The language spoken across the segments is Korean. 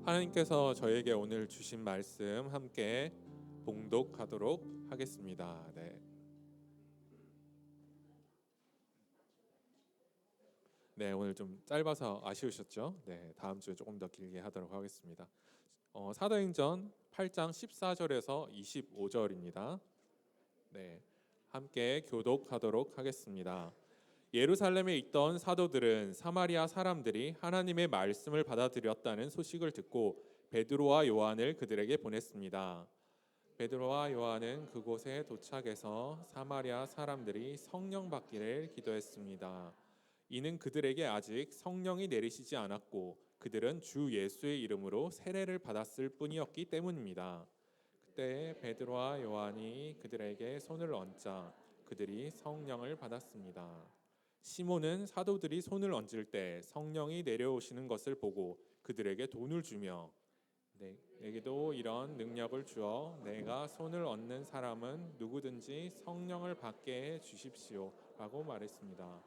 하나님께서 저에게 오늘 주신 말씀 함께 봉독하도록 하겠습니다. 네, 오늘 좀 짧아서 아쉬우셨죠? 네, 다음 주에 조금 더 길게 하도록 하겠습니다. 사도행전 8장 14절에서 25절입니다. 네, 함께 교독하도록 하겠습니다. 예루살렘에 있던 사도들은 사마리아 사람들이 하나님의 말씀을 받아들였다는 소식을 듣고 베드로와 요한을 그들에게 보냈습니다. 베드로와 요한은 그곳에 도착해서 사마리아 사람들이 성령 받기를 기도했습니다. 이는 그들에게 아직 성령이 내리시지 않았고 그들은 주 예수의 이름으로 세례를 받았을 뿐이었기 때문입니다. 그때 베드로와 요한이 그들에게 손을 얹자 그들이 성령을 받았습니다. 시몬은 사도들이 손을 얹을 때 성령이 내려오시는 것을 보고 그들에게 돈을 주며 내게도 이런 능력을 주어 내가 손을 얹는 사람은 누구든지 성령을 받게 해 주십시오 라고 말했습니다.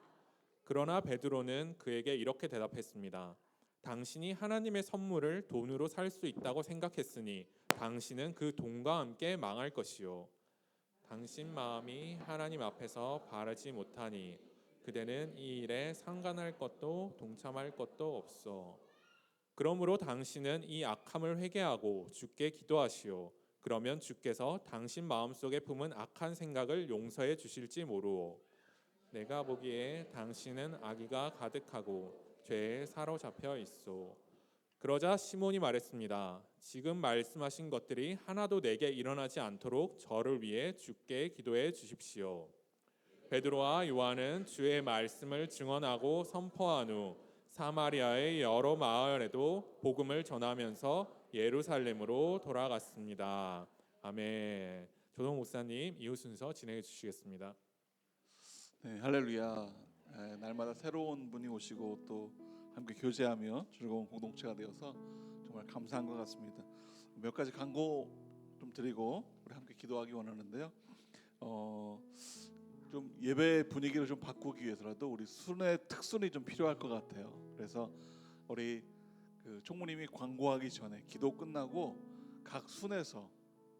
그러나 베드로는 그에게 이렇게 대답했습니다. 당신이 하나님의 선물을 돈으로 살 수 있다고 생각했으니 당신은 그 돈과 함께 망할 것이요. 당신 마음이 하나님 앞에서 바르지 못하니 그대는 이 일에 상관할 것도 동참할 것도 없어. 그러므로 당신은 이 악함을 회개하고 주께 기도하시오. 그러면 주께서 당신 마음속에 품은 악한 생각을 용서해 주실지 모르오. 내가 보기에 당신은 악의가 가득하고 죄에 사로잡혀 있소. 그러자 시몬이 말했습니다. 지금 말씀하신 것들이 하나도 내게 일어나지 않도록 저를 위해 주께 기도해 주십시오. 베드로와 요한은 주의 말씀을 증언하고 선포한 후 사마리아의 여러 마을에도 복음을 전하면서 예루살렘으로 돌아갔습니다. 아멘. 조동 목사님 이후 순서 진행해 주시겠습니다. 네, 할렐루야. 날마다 새로운 분이 오시고 또 함께 교제하며 즐거운 공동체가 되어서 정말 감사한 것 같습니다. 몇 가지 광고 좀 드리고 우리 함께 기도하기 원하는데요. 좀 예배 분위기를 좀 바꾸기 위해서라도 우리 순회 특순이 좀 필요할 것 같아요. 그래서 우리 그 총무님이 광고하기 전에 기도 끝나고 각 순에서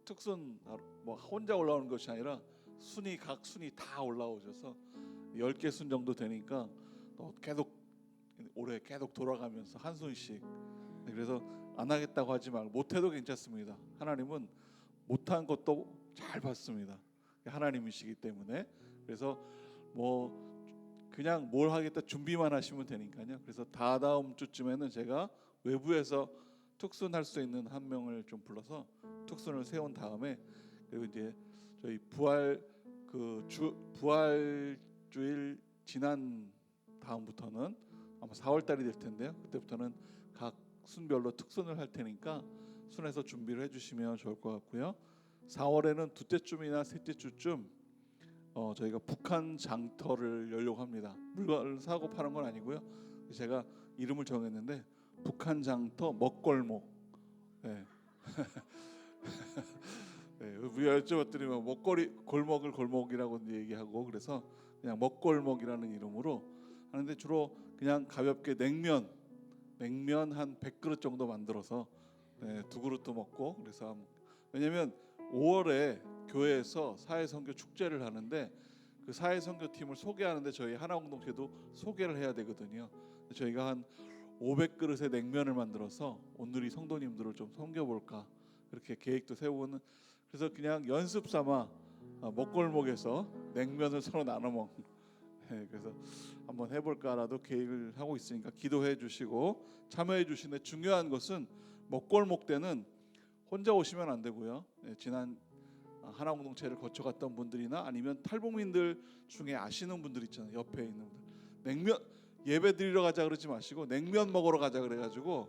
특순 뭐 혼자 올라오는 것이 아니라 순이 각 순이 다 올라오셔서 10개 순 정도 되니까 또 계속 올해 계속 돌아가면서 한 순씩. 그래서 안 하겠다고 하지 말고 못해도 괜찮습니다. 하나님은 못한 것도 잘 봤습니다. 하나님이시기 때문에. 그래서 뭐 그냥 뭘 하겠다 준비만 하시면 되니까요. 그래서 다다음 주쯤에는 제가 외부에서 특순할 수 있는 한 명을 좀 불러서 특순을 세운 다음에 그리고 이제 저희 부활주일 지난 다음부터는 아마 4월 달이 될 텐데요. 그때부터는 각 순별로 특순을 할 테니까 순에서 준비를 해주시면 좋을 것 같고요. 4월에는 두째쯤이나 셋째 주쯤 저희가 북한 장터를 열려고 합니다. 물건을 사고 파는 건 아니고요. 제가 이름을 정했는데 북한 장터 먹골목. 네. 네, 우리가 여쭤봤더니 먹거리 골목을 골목이라고 얘기하고 그래서 그냥 먹골목이라는 이름으로 하는데 주로 그냥 가볍게 냉면 한 100그릇 정도 만들어서 두 그릇도 먹고 그래서 왜냐면 5월에 교회에서 사회선교 축제를 하는데 그 사회선교팀을 소개하는데 저희 하나공동체도 소개를 해야 되거든요. 저희가 한 500그릇의 냉면을 만들어서 오늘이 성도님들을 좀 섬겨볼까 그렇게 계획도 세우고는 그래서 그냥 연습 삼아 먹골목에서 냉면을 서로 나눠 먹는 그래서 한번 해볼까라도 계획을 하고 있으니까 기도해 주시고 참여해 주시는데 중요한 것은 먹골목 때는 혼자 오시면 안 되고요. 지난 하나공동체를 거쳐갔던 분들이나 아니면 탈북민들 중에 아시는 분들 있잖아요. 옆에 있는 분들 냉면 예배 드리러 가자 그러지 마시고 냉면 먹으러 가자 그래가지고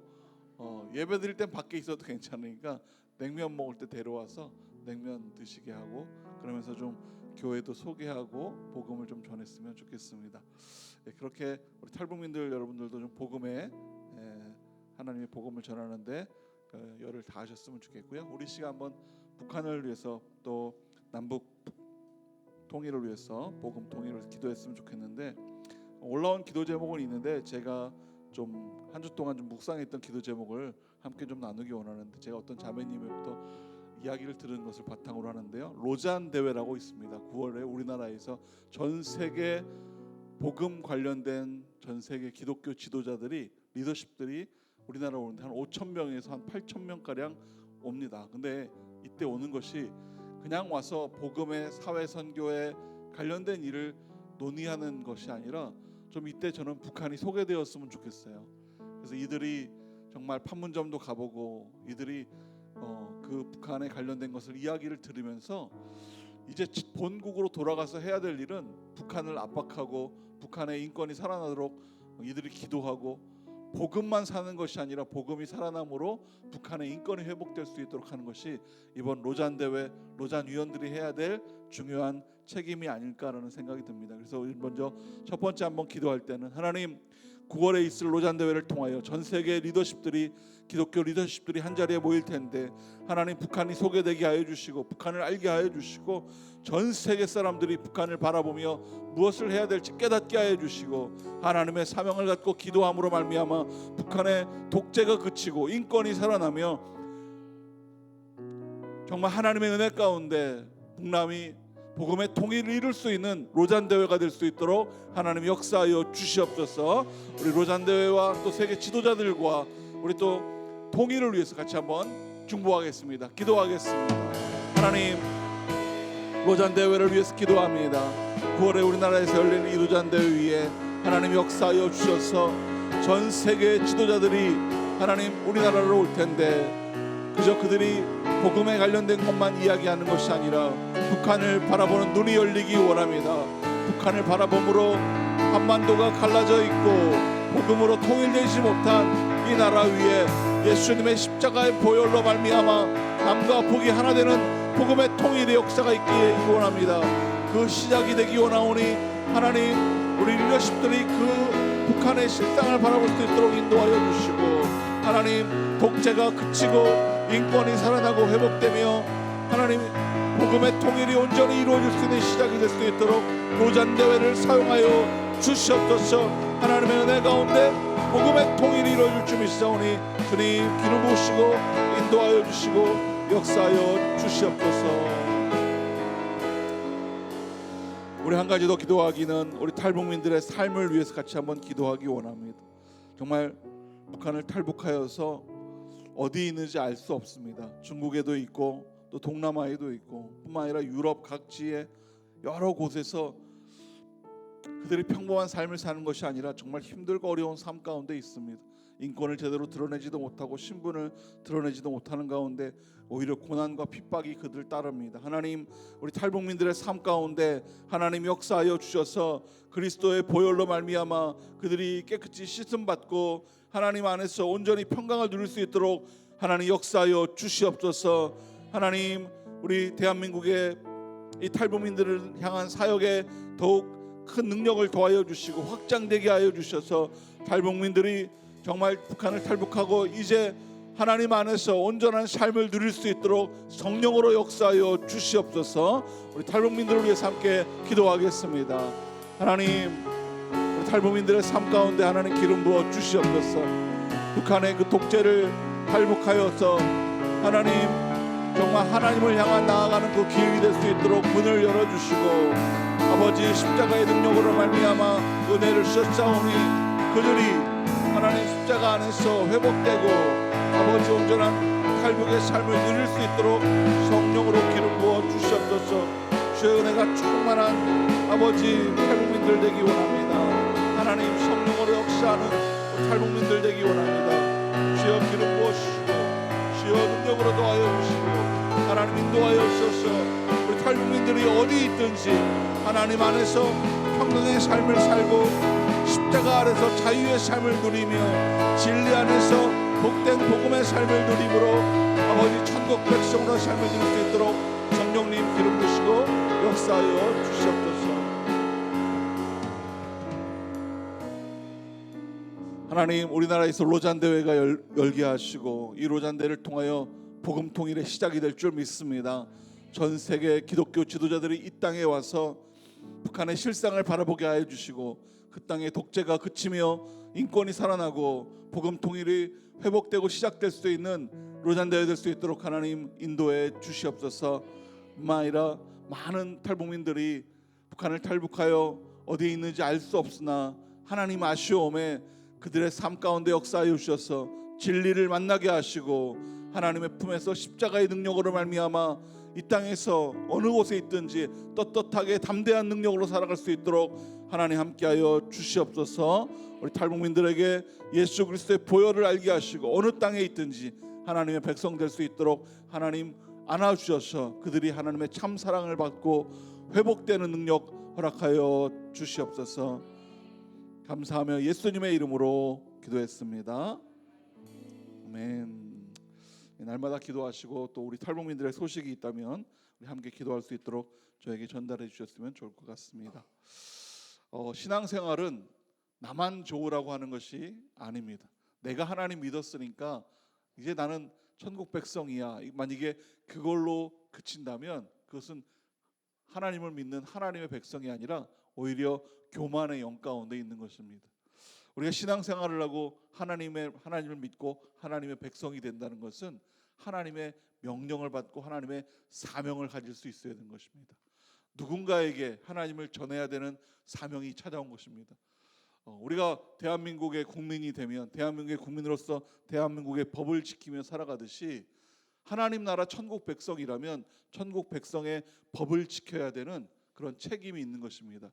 예배 드릴 땐 밖에 있어도 괜찮으니까 냉면 먹을 때 데려와서 냉면 드시게 하고 그러면서 좀 교회도 소개하고 복음을 좀 전했으면 좋겠습니다. 그렇게 우리 탈북민들 여러분들도 좀 복음에 하나님의 복음을 전하는데 열을 다하셨으면 좋겠고요. 우리 시간 한번 북한을 위해서 또 남북 통일을 위해서 복음 통일을 기도했으면 좋겠는데 올라온 기도 제목은 있는데 제가 좀 한 주 동안 좀 묵상했던 기도 제목을 함께 좀 나누기 원하는데, 제가 어떤 자매님으로부터 이야기를 들은 것을 바탕으로 하는데요. 로잔 대회라고 있습니다. 9월에 우리나라에서 전 세계 복음 관련된 전 세계 기독교 지도자들이, 리더십들이 우리나라 오는데 한 5천 명에서 한 8천 명 가량 옵니다. 근데 이때 오는 것이 그냥 와서 복음의 사회 선교에 관련된 일을 논의하는 것이 아니라, 좀 이때 저는 북한이 소개되었으면 좋겠어요. 그래서 이들이 정말 판문점도 가보고 이들이 그 북한에 관련된 것을 이야기를 들으면서 이제 본국으로 돌아가서 해야 될 일은 북한을 압박하고 북한의 인권이 살아나도록 이들이 기도하고, 복음만 사는 것이 아니라 복음이 살아남으로 북한의 인권이 회복될 수 있도록 하는 것이 이번 로잔 대회, 로잔 위원들이 해야 될 중요한 책임이 아닐까라는 생각이 듭니다. 그래서 먼저 첫 번째 한번 기도할 때는, 하나님, 9월에 있을 로잔 대회를 통하여 전 세계 리더십들이, 기독교 리더십들이 한 자리에 모일 텐데, 하나님, 북한이 소개되게 하여 주시고 북한을 알게 하여 주시고, 전 세계 사람들이 북한을 바라보며 무엇을 해야 될지 깨닫게 하여 주시고, 하나님의 사명을 갖고 기도함으로 말미암아 북한의 독재가 그치고 인권이 살아나며 정말 하나님의 은혜 가운데 북남이 복음의 통일을 이룰 수 있는 로잔 대회가 될 수 있도록 하나님 역사하여 주시옵소서. 우리 로잔 대회와 또 세계 지도자들과 우리 또 통일을 위해서 같이 한번 중보하겠습니다. 기도하겠습니다. 하나님, 로잔 대회를 위해서 기도합니다. 9월에 우리나라에서 열리는 이 로잔 대회 위에 하나님 역사하여 주셔서 전 세계 지도자들이 하나님 우리나라로 올 텐데, 그저 그들이 복음에 관련된 것만 이야기하는 것이 아니라 북한을 바라보는 눈이 열리기 원합니다. 북한을 바라봄으로 한반도가 갈라져 있고 복음으로 통일되지 못한 이 나라 위에 예수님의 십자가의 보혈로 말미암아 남과 북이 하나 되는 복음의 통일의 역사가 있기를 원합니다. 그 시작이 되기 원하오니 하나님, 우리 리더십들이 그 북한의 실상을 바라볼 수 있도록 인도하여 주시고, 하나님, 독재가 그치고 인권이 살아나고 회복되며 하나님, 복음의 통일이 온전히 이루어질 수 있는 시작이 될 수 있도록 로잔 대회를 사용하여 주시옵소서. 하나님의 은혜 가운데 복음의 통일이 이루어질 줄 믿사오니 주님 기름 부으시고 인도하여 주시고 역사하여 주시옵소서. 우리 한 가지 더 기도하기는, 우리 탈북민들의 삶을 위해서 같이 한번 기도하기 원합니다. 정말 북한을 탈북하여서 어디 있는지 알 수 없습니다. 중국에도 있고 또 동남아에도 있고, 뿐만 아니라 유럽 각지의 여러 곳에서 그들이 평범한 삶을 사는 것이 아니라 정말 힘들고 어려운 삶 가운데 있습니다. 인권을 제대로 드러내지도 못하고 신분을 드러내지도 못하는 가운데 오히려 고난과 핍박이 그들 따릅니다. 하나님, 우리 탈북민들의 삶 가운데 하나님 역사하여 주셔서 그리스도의 보혈로 말미암아 그들이 깨끗이 씻음 받고 하나님 안에서 온전히 평강을 누릴 수 있도록 하나님 역사하여 주시옵소서. 하나님, 우리 대한민국의 이 탈북민들을 향한 사역에 더욱 큰 능력을 더하여 주시고 확장되게 하여 주셔서 탈북민들이 정말 북한을 탈북하고 이제 하나님 안에서 온전한 삶을 누릴 수 있도록 성령으로 역사하여 주시옵소서. 우리 탈북민들을 위해서 함께 기도하겠습니다. 하나님, 우리 탈북민들의 삶 가운데 하나님 기름 부어 주시옵소서. 북한의 그 독재를 탈북하여서 하나님 정말 하나님을 향한 나아가는 그 길이 될 수 있도록 문을 열어주시고, 아버지 십자가의 능력으로 말미암아 은혜를 주셨사오니 그들이 하나님 십자가 안에서 회복되고 아버지 온전한 탈북의 삶을 누릴 수 있도록 성령으로 기름 부어 주시옵소서. 주의 은혜가 충만한 아버지 탈북민들 되기 원합니다. 하나님, 성령으로 역사하는 탈북민들 되기 원합니다. 주여 기름 부어주시고 주여 능력으로 도와여 주시고 하나님 인도하여 주셔서 우리 탈북민들이 어디 있든지 하나님 안에서 평등의 삶을 살고 십자가 아래서 자유의 삶을 누리며 진리 안에서 복된 복음의 삶을 누림으로 아버지 천국 백성으로 삶을 누릴 수 있도록 성령님 기름 부으시고 역사하여 주시옵소서. 하나님, 우리나라에서 로잔 대회가 열게 하시고 이 로잔 대회를 통하여 복음 통일의 시작이 될 줄 믿습니다. 전 세계 기독교 지도자들이 이 땅에 와서 북한의 실상을 바라보게 하여 주시고 그 땅의 독재가 그치며 인권이 살아나고 복음 통일이 회복되고 시작될 수 있는 로잔대가 될 수 있도록 하나님 인도해 주시옵소서. 뿐만 아니라 많은 탈북민들이 북한을 탈북하여 어디에 있는지 알 수 없으나 하나님 아쉬움에 그들의 삶 가운데 역사하여 주셔서 진리를 만나게 하시고 하나님의 품에서 십자가의 능력으로 말미암아 이 땅에서 어느 곳에 있든지 떳떳하게 담대한 능력으로 살아갈 수 있도록 하나님 함께하여 주시옵소서. 우리 탈북민들에게 예수 그리스도의 보혈을 알게 하시고 어느 땅에 있든지 하나님의 백성 될 수 있도록 하나님 안아주셔서 그들이 하나님의 참 사랑을 받고 회복되는 능력 허락하여 주시옵소서. 감사하며 예수님의 이름으로 기도했습니다. 아멘. 날마다 기도하시고 또 우리 탈북민들의 소식이 있다면 우리 함께 기도할 수 있도록 저에게 전달해 주셨으면 좋을 것 같습니다. 신앙생활은 나만 좋으라고 하는 것이 아닙니다. 내가 하나님 믿었으니까 이제 나는 천국 백성이야. 만약에 그걸로 그친다면 그것은 하나님을 믿는 하나님의 백성이 아니라 오히려 교만의 영 가운데 있는 것입니다. 우리가 신앙생활을 하고 하나님을 믿고 하나님의 백성이 된다는 것은 하나님의 명령을 받고 하나님의 사명을 가질 수 있어야 되는 것입니다. 누군가에게 하나님을 전해야 되는 사명이 찾아온 것입니다. 우리가 대한민국의 국민이 되면 대한민국의 국민으로서 대한민국의 법을 지키며 살아가듯이 하나님 나라 천국 백성이라면 천국 백성의 법을 지켜야 되는 그런 책임이 있는 것입니다.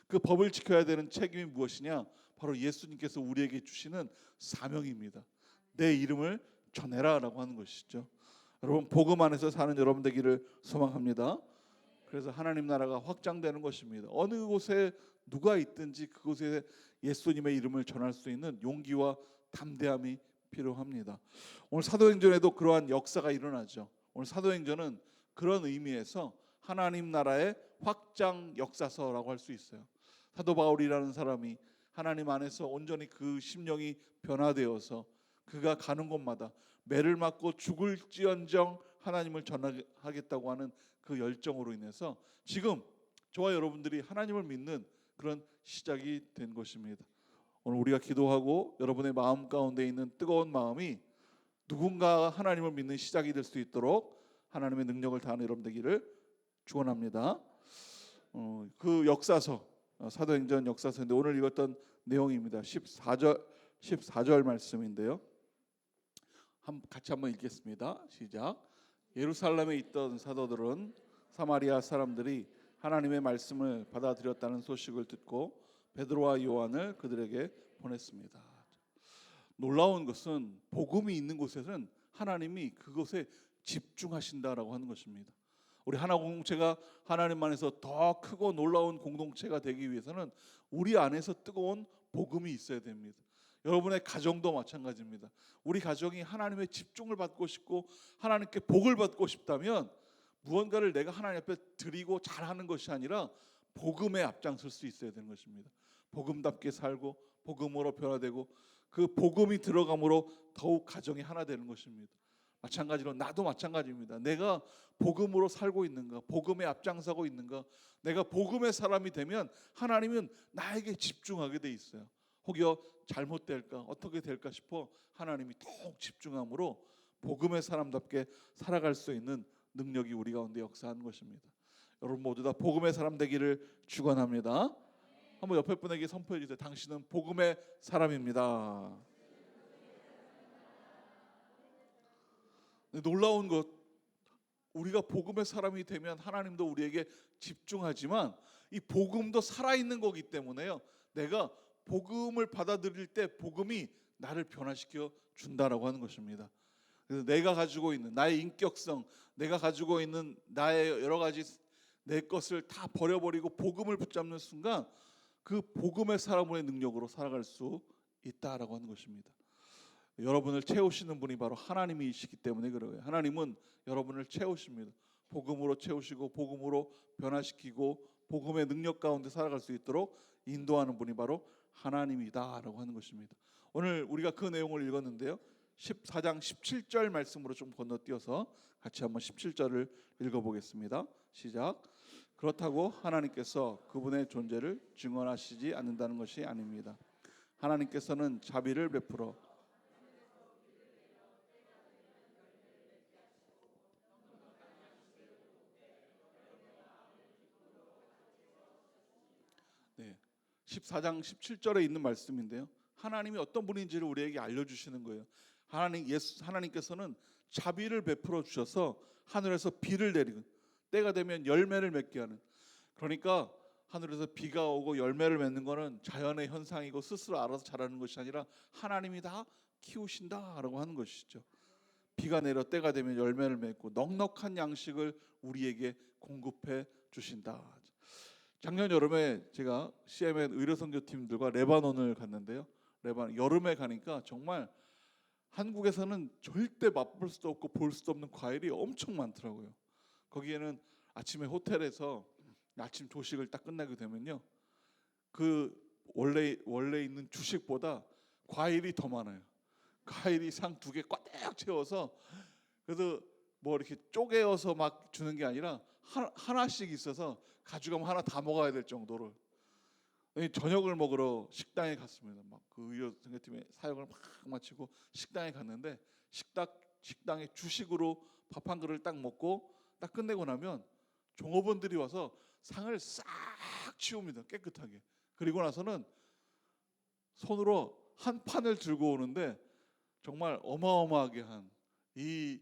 그 법을 지켜야 되는 책임이 무엇이냐? 바로 예수님께서 우리에게 주시는 사명입니다. 내 이름을 전해라라고 하는 것이죠. 여러분 복음 안에서 사는 여러분 되기를 소망합니다. 그래서 하나님 나라가 확장되는 것입니다. 어느 곳에 누가 있든지 그곳에 예수님의 이름을 전할 수 있는 용기와 담대함이 필요합니다. 오늘 사도행전에도 그러한 역사가 일어나죠. 오늘 사도행전은 그런 의미에서 하나님 나라의 확장 역사서라고 할 수 있어요. 사도 바울이라는 사람이 하나님 안에서 온전히 그 심령이 변화되어서 그가 가는 곳마다 매를 맞고 죽을지언정 하나님을 전하겠다고 하는 그 열정으로 인해서 지금 저와 여러분들이 하나님을 믿는 그런 시작이 된 것입니다. 오늘 우리가 기도하고 여러분의 마음 가운데 있는 뜨거운 마음이 누군가 하나님을 믿는 시작이 될 수 있도록 하나님의 능력을 다하는 여러분 되기를 축원합니다. 그 역사서 사도행전 역사서인데 오늘 읽었던 내용입니다. 14절 말씀인데요. 같이 한번 읽겠습니다. 시작. 예루살렘에 있던 사도들은 사마리아 사람들이 하나님의 말씀을 받아들였다는 소식을 듣고 베드로와 요한을 그들에게 보냈습니다. 놀라운 것은 복음이 있는 곳에서는 하나님이 그곳에 집중하신다라고 하는 것입니다. 우리 하나 공동체가 하나님 안에서 더 크고 놀라운 공동체가 되기 위해서는 우리 안에서 뜨거운 복음이 있어야 됩니다. 여러분의 가정도 마찬가지입니다. 우리 가정이 하나님의 집중을 받고 싶고 하나님께 복을 받고 싶다면 무언가를 내가 하나님 앞에 드리고 잘하는 것이 아니라 복음에 앞장설 수 있어야 되는 것입니다. 복음답게 살고 복음으로 변화되고 그 복음이 들어감으로 더욱 가정이 하나 되는 것입니다. 마찬가지로 나도 마찬가지입니다. 내가 복음으로 살고 있는가, 복음에 앞장서고 있는가, 내가 복음의 사람이 되면 하나님은 나에게 집중하게 돼 있어요. 혹여 잘못될까, 어떻게 될까 싶어 하나님이 더욱 집중함으로 복음의 사람답게 살아갈 수 있는 능력이 우리 가운데 역사하는 것입니다. 여러분 모두 다 복음의 사람 되기를 축원합니다. 한번 옆에 분에게 선포해 주세요. 당신은 복음의 사람입니다. 놀라운 것, 우리가 복음의 사람이 되면 하나님도 우리에게 집중하지만 이 복음도 살아있는 거기 때문에요. 내가 복음을 받아들일 때 복음이 나를 변화시켜 준다라고 하는 것입니다. 그래서 내가 가지고 있는 나의 인격성, 내가 가지고 있는 나의 여러 가지 내 것을 다 버려버리고 복음을 붙잡는 순간 그 복음의 사람의 능력으로 살아갈 수 있다라고 하는 것입니다. 여러분을 채우시는 분이 바로 하나님이시기 때문에 그래요. 하나님은 여러분을 채우십니다. 복음으로 채우시고 복음으로 변화시키고 복음의 능력 가운데 살아갈 수 있도록 인도하는 분이 바로 하나님이다라고 하는 것입니다. 오늘 우리가 그 내용을 읽었는데요. 14장 17절 말씀으로 좀 건너뛰어서 같이 한번 17절을 읽어보겠습니다. 시작. 그렇다고 하나님께서 그분의 존재를 증언하시지 않는다는 것이 아닙니다. 하나님께서는 자비를 베풀어 네. 14장 17절에 있는 말씀인데요. 하나님이 어떤 분인지를 우리에게 알려주시는 거예요. 하나님께서는 자비를 베풀어 주셔서 하늘에서 비를 내리고 때가 되면 열매를 맺게 하는. 그러니까 하늘에서 비가 오고 열매를 맺는 거는 자연의 현상이고 스스로 알아서 자라는 것이 아니라 하나님이 다 키우신다라고 하는 것이죠. 비가 내려 때가 되면 열매를 맺고 넉넉한 양식을 우리에게 공급해 주신다. 작년 여름에 제가 CMN 의료선교팀들과 레바논을 갔는데요. 여름에 가니까 정말 한국에서는 절대 맛볼 수도 없고 볼 수도 없는 과일이 엄청 많더라고요. 거기에는 아침에 호텔에서 아침 조식을 딱 끝나게 되면요, 그 원래 있는 주식보다 과일이 더 많아요. 과일이 상 2개 꽉 채워서, 그래도 뭐 이렇게 쪼개어서 막 주는 게 아니라 하나씩 있어서 가져가면 하나 다 먹어야 될 정도로. 저녁을 먹으러 식당에 갔습니다. 막 그 의료선교팀의 사역을 막 마치고 식당에 갔는데 식당에 주식으로 밥 한 그릇을 딱 먹고 딱 끝내고 나면 종업원들이 와서 상을 싹 치웁니다. 깨끗하게. 그리고 나서는 손으로 한 판을 들고 오는데 정말 어마어마하게 한 이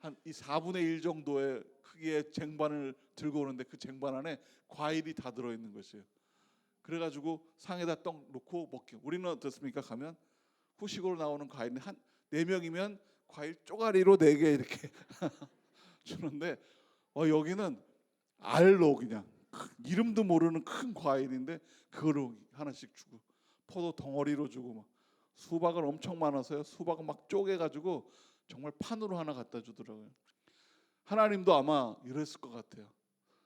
4분의 1 정도의 크기의 쟁반을 들고 오는데 그 쟁반 안에 과일이 다 들어있는 것이에요. 그래가지고 상에다 떡 놓고 먹기. 우리는 어떻습니까? 가면 후식으로 나오는 과일은 한 4명이면 과일 쪼가리로 4개 이렇게 주는데 여기는 알로 그냥 이름도 모르는 큰 과일인데 그거로 하나씩 주고, 포도 덩어리로 주고, 막 수박은 엄청 많아서요. 수박은 막 쪼개가지고 정말 판으로 하나 갖다 주더라고요. 하나님도 아마 이랬을 것 같아요.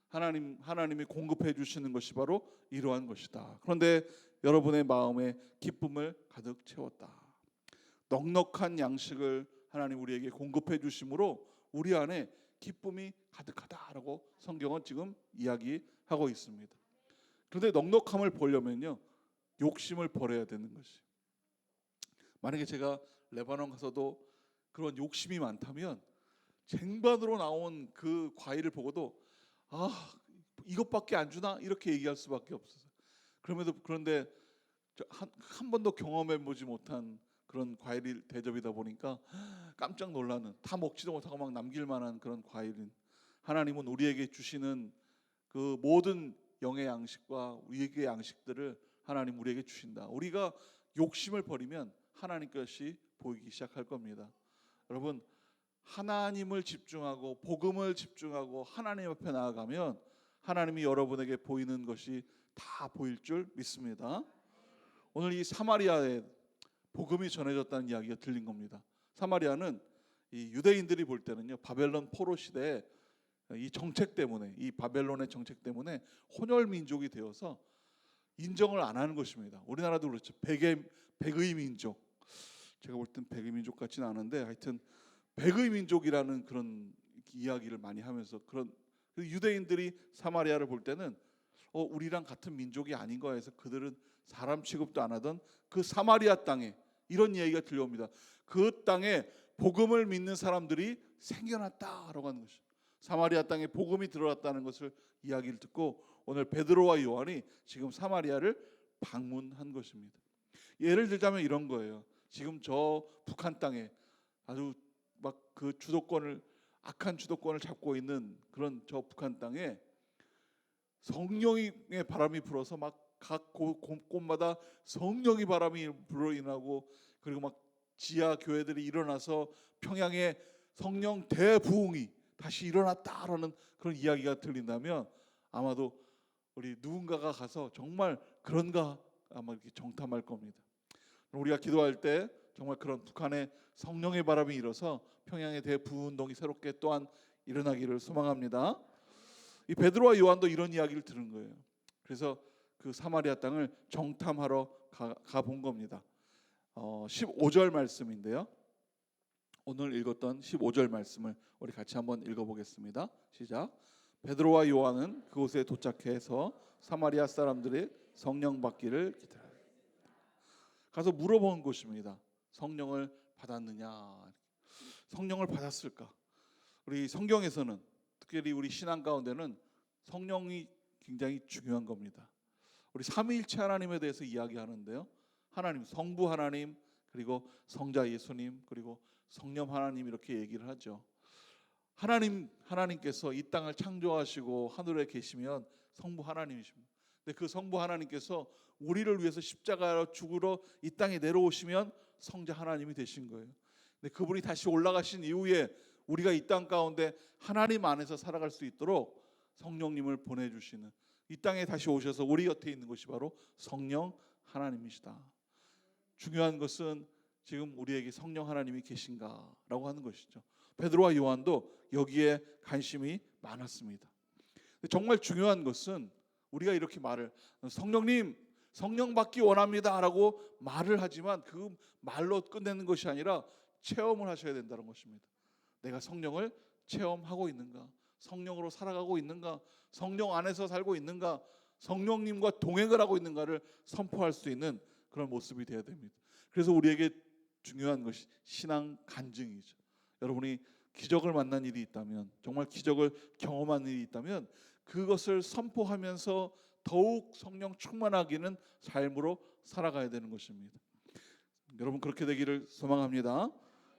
하나님이 공급해 주시는 것이 바로 이러한 것이다. 그런데 여러분의 마음에 기쁨을 가득 채웠다. 넉넉한 양식을 하나님 우리에게 공급해 주심으로 우리 안에 기쁨이 가득하다라고 성경은 지금 이야기하고 있습니다. 그런데 넉넉함을 보려면요, 욕심을 버려야 되는 것이. 만약에 제가 레바논 가서도 그런 욕심이 많다면 쟁반으로 나온 그 과일을 보고도 이것밖에 안 주나 이렇게 얘기할 수밖에 없어요. 그런데 한 번도 경험해 보지 못한 그런 과일 대접이다 보니까 깜짝 놀라는, 다 먹지도 못하고 막 남길 만한 그런 과일인. 하나님은 우리에게 주시는 그 모든 영의 양식과 위의 양식들을 하나님 우리에게 주신다. 우리가 욕심을 버리면 하나님 것이 보이기 시작할 겁니다. 여러분, 하나님을 집중하고 복음을 집중하고 하나님 앞에 나아가면 하나님이 여러분에게 보이는 것이 다 보일 줄 믿습니다. 오늘 이 사마리아에 복음이 전해졌다는 이야기가 들린 겁니다. 사마리아는 이 유대인들이 볼 때는요, 바벨론 포로 시대에 이 정책 때문에, 이 바벨론의 정책 때문에 혼혈 민족이 되어서 인정을 안 하는 것입니다. 우리나라도 그렇죠. 백의 민족. 제가 볼 땐 백의 민족 같지는 않은데 하여튼 백의 민족이라는 그런 이야기를 많이 하면서 그런 유대인들이 사마리아를 볼 때는 우리랑 같은 민족이 아닌 거야 해서 그들은 사람 취급도 안 하던 그 사마리아 땅에 이런 이야기가 들려옵니다. 그 땅에 복음을 믿는 사람들이 생겨났다라고 하는 것이죠. 사마리아 땅에 복음이 들어왔다는 것을 이야기를 듣고 오늘 베드로와 요한이 지금 사마리아를 방문한 것입니다. 예를 들자면 이런 거예요. 지금 저 북한 땅에 아주 막 그 악한 주도권을 잡고 있는 그런 저 북한 땅에 성령의 바람이 불어서 막 각 곳마다 성령의 바람이 불어 인하고, 그리고 막 지하 교회들이 일어나서 평양에 성령 대부흥이 다시 일어났다라는 그런 이야기가 들린다면 아마도 우리 누군가가 가서 정말 그런가 아마 이렇게 정탐할 겁니다. 우리가 기도할 때 정말 그런 북한의 성령의 바람이 일어서 평양의 대부운동이 새롭게 또한 일어나기를 소망합니다. 이 베드로와 요한도 이런 이야기를 들은 거예요. 그래서 그 사마리아 땅을 정탐하러 가본 겁니다. 15절 말씀인데요. 오늘 읽었던 15절 말씀을 우리 같이 한번 읽어보겠습니다. 시작. 베드로와 요한은 그곳에 도착해서 사마리아 사람들의 성령 받기를 기다렸다. 가서 물어본 것입니다. 성령을 받았느냐? 성령을 받았을까? 우리 성경에서는 특별히 우리 신앙 가운데는 성령이 굉장히 중요한 겁니다. 우리 삼위일체 하나님에 대해서 이야기하는데요. 하나님, 성부 하나님, 그리고 성자 예수님, 그리고 성령 하나님 이렇게 얘기를 하죠. 하나님께서 이 땅을 창조하시고 하늘에 계시면 성부 하나님이십니다. 근데 그 성부 하나님께서 우리를 위해서 십자가로 죽으러 이 땅에 내려오시면 성자 하나님이 되신 거예요. 근데 그분이 다시 올라가신 이후에 우리가 이 땅 가운데 하나님 안에서 살아갈 수 있도록 성령님을 보내주시는, 이 땅에 다시 오셔서 우리 곁에 있는 것이 바로 성령 하나님이시다. 중요한 것은 지금 우리에게 성령 하나님이 계신가라고 하는 것이죠. 베드로와 요한도 여기에 관심이 많았습니다. 정말 중요한 것은 우리가 이렇게 성령님 성령 받기 원합니다라고 말을 하지만 그 말로 끝내는 것이 아니라 체험을 하셔야 된다는 것입니다. 내가 성령을 체험하고 있는가? 성령으로 살아가고 있는가? 성령 안에서 살고 있는가? 성령님과 동행을 하고 있는가를 선포할 수 있는 그런 모습이 되어야 됩니다. 그래서 우리에게 중요한 것이 신앙 간증이죠. 여러분이 기적을 만난 일이 있다면, 정말 기적을 경험한 일이 있다면 그것을 선포하면서 더욱 성령 충만하기는 삶으로 살아가야 되는 것입니다. 여러분 그렇게 되기를 소망합니다.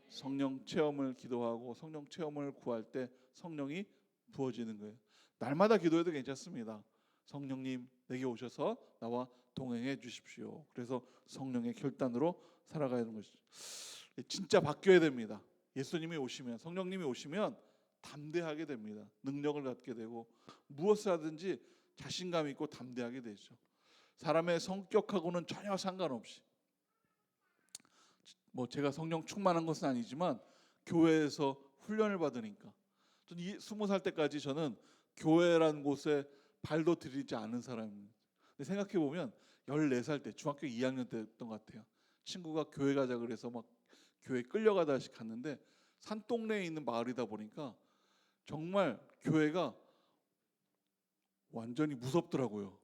성령 체험을 기도하고 성령 체험을 구할 때 성령이 부어지는 거예요. 날마다 기도해도 괜찮습니다. 성령님 내게 오셔서 나와 동행해 주십시오. 그래서 성령의 결단으로 살아가야 하는 것이죠. 진짜 바뀌어야 됩니다. 예수님이 오시면, 성령님이 오시면 담대하게 됩니다. 능력을 갖게 되고 무엇을 하든지 자신감 있고 담대하게 되죠. 사람의 성격하고는 전혀 상관없이, 제가 성령 충만한 것은 아니지만 교회에서 훈련을 받으니까, 전 20살 때까지 저는 교회라는 곳에 발도 들이지 않은 사람입니다. 근데 생각해 보면 14살 때, 중학교 2학년 때였던 것 같아요. 친구가 교회 가자 그래서 막 교회 끌려가다 갔는데 산동네에 있는 마을이다 보니까 정말 교회가 완전히 무섭더라고요.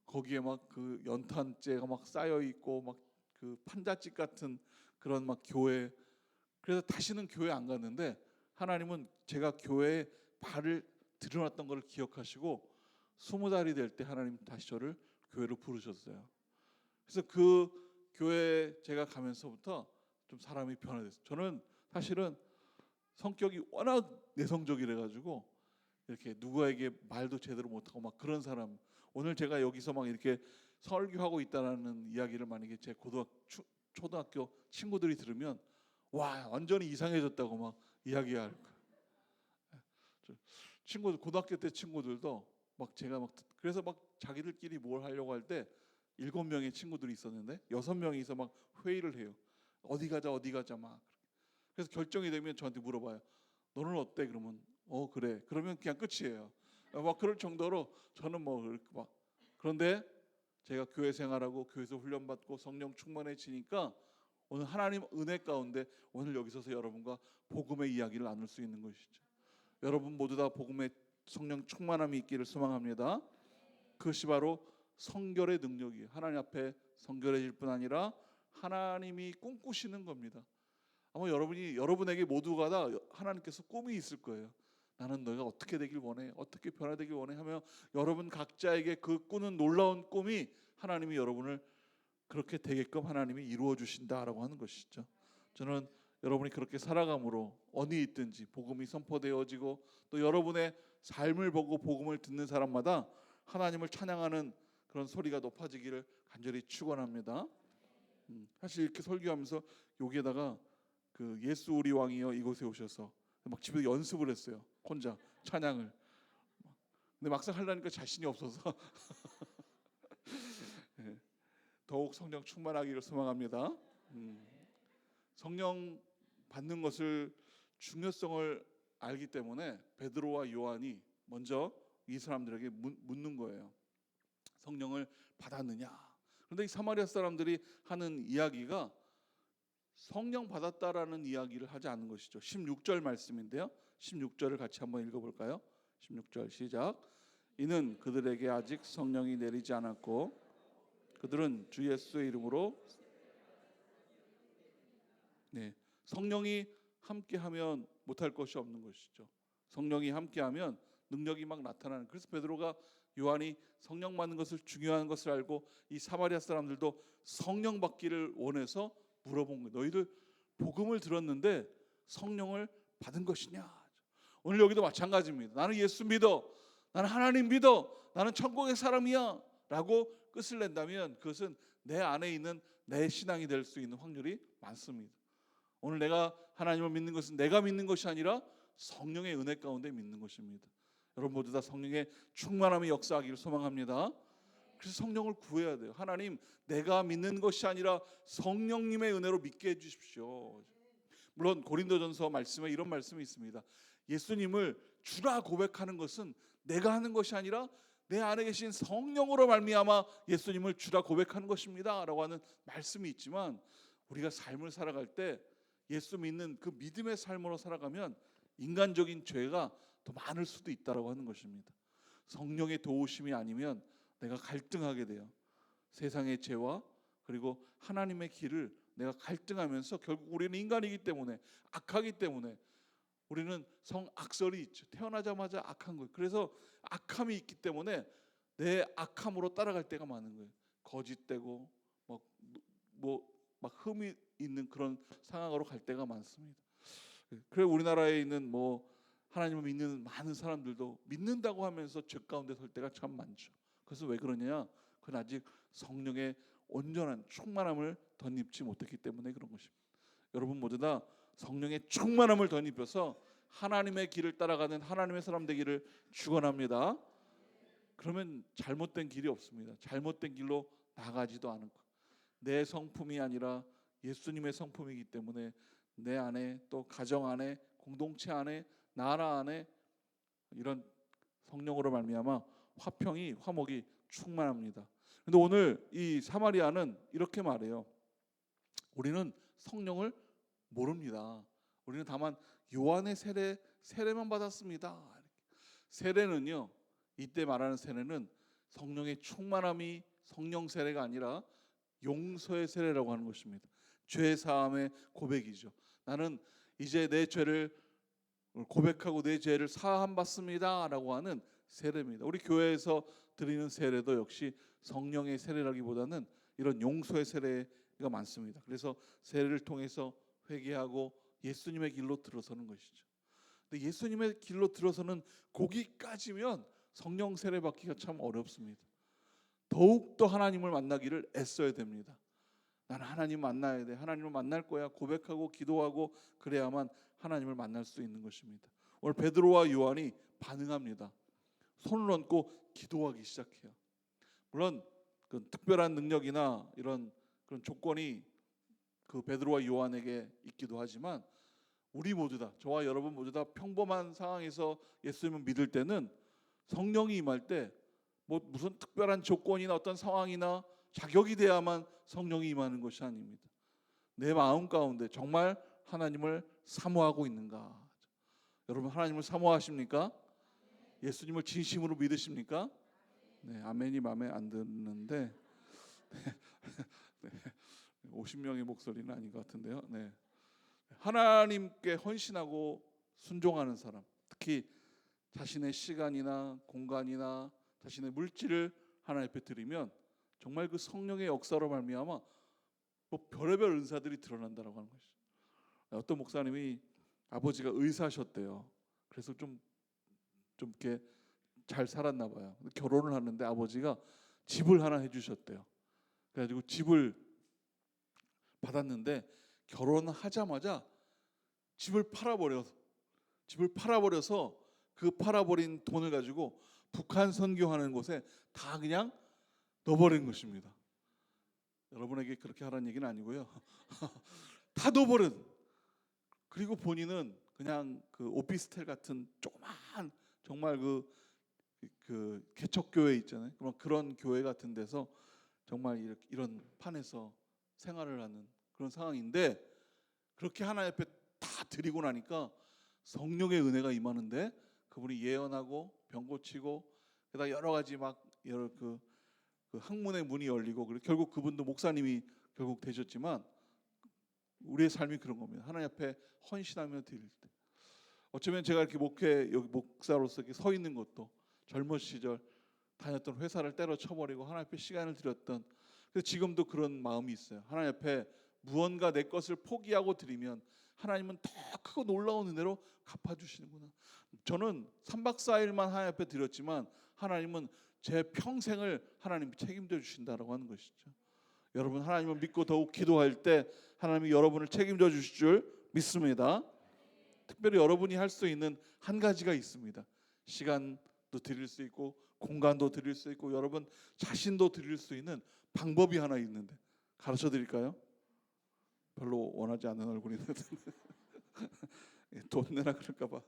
거기에 막 그 연탄재가 막 쌓여 있고 막 그 판잣집 같은 그런 막 교회. 그래서 다시는 교회 안 갔는데 하나님은 제가 교회에 발을 들여놨던 것을 기억하시고 20살이 될 때 하나님 다시 저를 교회로 부르셨어요. 그래서 그 교회에 제가 가면서부터 좀 사람이 변화됐어요. 저는 사실은 성격이 워낙 내성적이래 가지고 이렇게 누구에게 말도 제대로 못하고 막 그런 사람. 오늘 제가 여기서 막 이렇게 설교하고 있다라는 이야기를 만약에 제 초등학교 친구들이 들으면 와 완전히 이상해졌다고 막 이야기할 거예요. 친구들, 고등학교 때 친구들도 막 제가 막 그래서 막 자기들끼리 뭘 하려고 할 때 7명의 친구들이 있었는데 6명이서 막 회의를 해요. 어디 가자 막. 그래서 결정이 되면 저한테 물어봐요. 너는 어때? 그러면 그래. 그러면 그냥 끝이에요. 막 그럴 정도로 저는 막 그런데 제가 교회 생활하고 교회에서 훈련받고 성령 충만해지니까 오늘 하나님 은혜 가운데 오늘 여기 서서 여러분과 복음의 이야기를 나눌 수 있는 것이죠. 여러분 모두 다 복음의 성령 충만함이 있기를 소망합니다. 그것이 바로 성결의 능력이에요. 하나님 앞에 성결해질 뿐 아니라 하나님이 꿈꾸시는 겁니다. 아마 여러분에게 모두가 다 하나님께서 꿈이 있을 거예요. 나는 너가 어떻게 되길 원해, 어떻게 변화되길 원해 하며 여러분 각자에게 그 꾸는 놀라운 꿈이 하나님이 여러분을 그렇게 되게끔 하나님이 이루어 주신다라고 하는 것이죠. 저는 여러분이 그렇게 살아감으로 어디 있든지 복음이 선포되어지고 또 여러분의 삶을 보고 복음을 듣는 사람마다 하나님을 찬양하는 그런 소리가 높아지기를 간절히 축원합니다. 사실 이렇게 설교하면서 여기에다가 그 예수 우리 왕이여 이곳에 오셔서 막 집에서 연습을 했어요. 혼자 찬양을. 근데 막상 하려니까 자신이 없어서 더욱 성령 충만하기를 소망합니다. 성령 받는 것을 중요성을 알기 때문에 베드로와 요한이 먼저 이 사람들에게 묻는 거예요. 성령을 받았느냐? 그런데 이 사마리아 사람들이 하는 이야기가 성령 받았다라는 이야기를 하지 않는 것이죠. 16절 말씀인데요. 16절을 같이 한번 읽어볼까요? 16절 시작. 이는 그들에게 아직 성령이 내리지 않았고 그들은 주 예수의 이름으로 네, 성령이 함께하면 못할 것이 없는 것이죠. 성령이 함께하면 능력이 막 나타나는. 그래서 베드로가 요한이 성령 받는 것을 중요한 것을 알고 이 사마리아 사람들도 성령 받기를 원해서 물어본 거예요. 너희들 복음을 들었는데 성령을 받은 것이냐? 오늘 여기도 마찬가지입니다. 나는 예수 믿어, 나는 하나님 믿어, 나는 천국의 사람이야 라고 끝을 낸다면 그것은 내 안에 있는 내 신앙이 될 수 있는 확률이 많습니다. 오늘 내가 하나님을 믿는 것은 내가 믿는 것이 아니라 성령의 은혜 가운데 믿는 것입니다. 여러분 모두 다 성령의 충만함이 역사하기를 소망합니다. 그래서 성령을 구해야 돼요. 하나님, 내가 믿는 것이 아니라 성령님의 은혜로 믿게 해주십시오. 물론 고린도전서 말씀에 이런 말씀이 있습니다. 예수님을 주라 고백하는 것은 내가 하는 것이 아니라 내 안에 계신 성령으로 말미암아 예수님을 주라 고백하는 것입니다 라고 하는 말씀이 있지만, 우리가 삶을 살아갈 때 예수 믿는 그 믿음의 삶으로 살아가면 인간적인 죄가 더 많을 수도 있다라고 하는 것입니다. 성령의 도우심이 아니면 내가 갈등하게 돼요. 세상의 죄와 그리고 하나님의 길을 내가 갈등하면서 결국 우리는 인간이기 때문에, 악하기 때문에 우리는 성악설이 있죠. 태어나자마자 악한 거예요. 그래서 악함이 있기 때문에 내 악함으로 따라갈 때가 많은 거예요. 거짓되고 막 흠이 있는 그런 상황으로 갈 때가 많습니다. 그래 우리나라에 있는 하나님을 믿는 많은 사람들도 믿는다고 하면서 죄 가운데 설 때가 참 많죠. 그래서 왜 그러냐? 그건 아직 성령의 온전한 충만함을 덧입지 못했기 때문에 그런 것입니다. 여러분 모두 다 성령의 충만함을 덧입혀서 하나님의 길을 따라가는 하나님의 사람 되기를 축원합니다. 그러면 잘못된 길이 없습니다. 잘못된 길로 나가지도 않을 것. 내 성품이 아니라 예수님의 성품이기 때문에 내 안에, 또 가정 안에, 공동체 안에, 나라 안에 이런 성령으로 말미암아 화목이 충만합니다. 그런데 오늘 이 사마리아는 이렇게 말해요. 우리는 성령을 모릅니다. 우리는 다만 요한의 세례만 받았습니다. 세례는요, 이때 말하는 세례는 성령의 충만함이 성령 세례가 아니라 용서의 세례라고 하는 것입니다. 죄 사함의 고백이죠. 나는 이제 내 죄를 고백하고 내 죄를 사함 받습니다라고 하는 세례입니다. 우리 교회에서 드리는 세례도 역시 성령의 세례라기보다는 이런 용서의 세례가 많습니다. 그래서 세례를 통해서 회개하고 예수님의 길로 들어서는 것이죠. 근데 예수님의 길로 들어서는 거기까지면 성령 세례 받기가 참 어렵습니다. 더욱더 하나님을 만나기를 애써야 됩니다. 나는 하나님 만나야 돼. 하나님을 만날 거야. 고백하고 기도하고 그래야만 하나님을 만날 수 있는 것입니다. 오늘 베드로와 요한이 반응합니다. 손을 얹고 기도하기 시작해요. 물론 그 특별한 능력이나 이런 그런 조건이 그 베드로와 요한에게 있기도 하지만 우리 모두 다, 저와 여러분 모두 다 평범한 상황에서 예수님을 믿을 때는 성령이 임할 때 무슨 특별한 조건이나 어떤 상황이나 자격이 돼야만 성령이 임하는 것이 아닙니다. 내 마음 가운데 정말 하나님을 사모하고 있는가? 여러분 하나님을 사모하십니까? 예수님을 진심으로 믿으십니까? 네, 아멘이 마음에 안 드는데 50명의 목소리는 아닌 것 같은데요. 네. 하나님께 헌신하고 순종하는 사람, 특히 자신의 시간이나 공간이나 자신의 물질을 하나님 앞에 드리면 정말 그 성령의 역사로 말미암아 별의별 은사들이 드러난다라고 하는 것이죠. 어떤 목사님이 아버지가 의사셨대요. 그래서 좀 이렇게 잘 살았나 봐요. 결혼을 하는데 아버지가 집을 하나 해주셨대요. 그래가지고 집을 받았는데 결혼하자마자 집을 팔아버려서 그 팔아버린 돈을 가지고 북한 선교하는 곳에 다 그냥 넣어버린 것입니다. 여러분에게 그렇게 하라는 얘기는 아니고요. 다 넣어버린. 그리고 본인은 그냥 그 오피스텔 같은 조그만 정말 그 개척교회 있잖아요. 그런 교회 같은 데서 정말 이런 판에서 생활을 하는 그런 상황인데, 그렇게 하나님 앞에 다 드리고 나니까 성령의 은혜가 임하는데 그분이 예언하고 병 고치고 게다가 여러 가지 그 학문의 문이 열리고 결국 그분도 목사님이 결국 되셨지만 우리의 삶이 그런 겁니다. 하나님 앞에 헌신하며 드릴 때. 어쩌면 제가 이렇게 여기 목사로서 이렇게 서 있는 것도 젊은 시절 다녔던 회사를 때려쳐버리고 하나님 앞에 시간을 드렸던, 그래서 지금도 그런 마음이 있어요. 하나님 앞에 무언가 내 것을 포기하고 드리면 하나님은 더 크고 놀라운 은혜로 갚아주시는구나. 저는 3박 4일만 하나님 앞에 드렸지만 하나님은 제 평생을 하나님이 책임져 주신다라고 하는 것이죠. 여러분, 하나님을 믿고 더욱 기도할 때 하나님이 여러분을 책임져 주실 줄 믿습니다. 특별히 여러분이 할 수 있는 한 가지가 있습니다. 시간도 드릴 수 있고 공간도 드릴 수 있고 여러분 자신도 드릴 수 있는 방법이 하나 있는데 가르쳐 드릴까요? 별로 원하지 않는 얼굴이 돈 내나 그럴까 봐.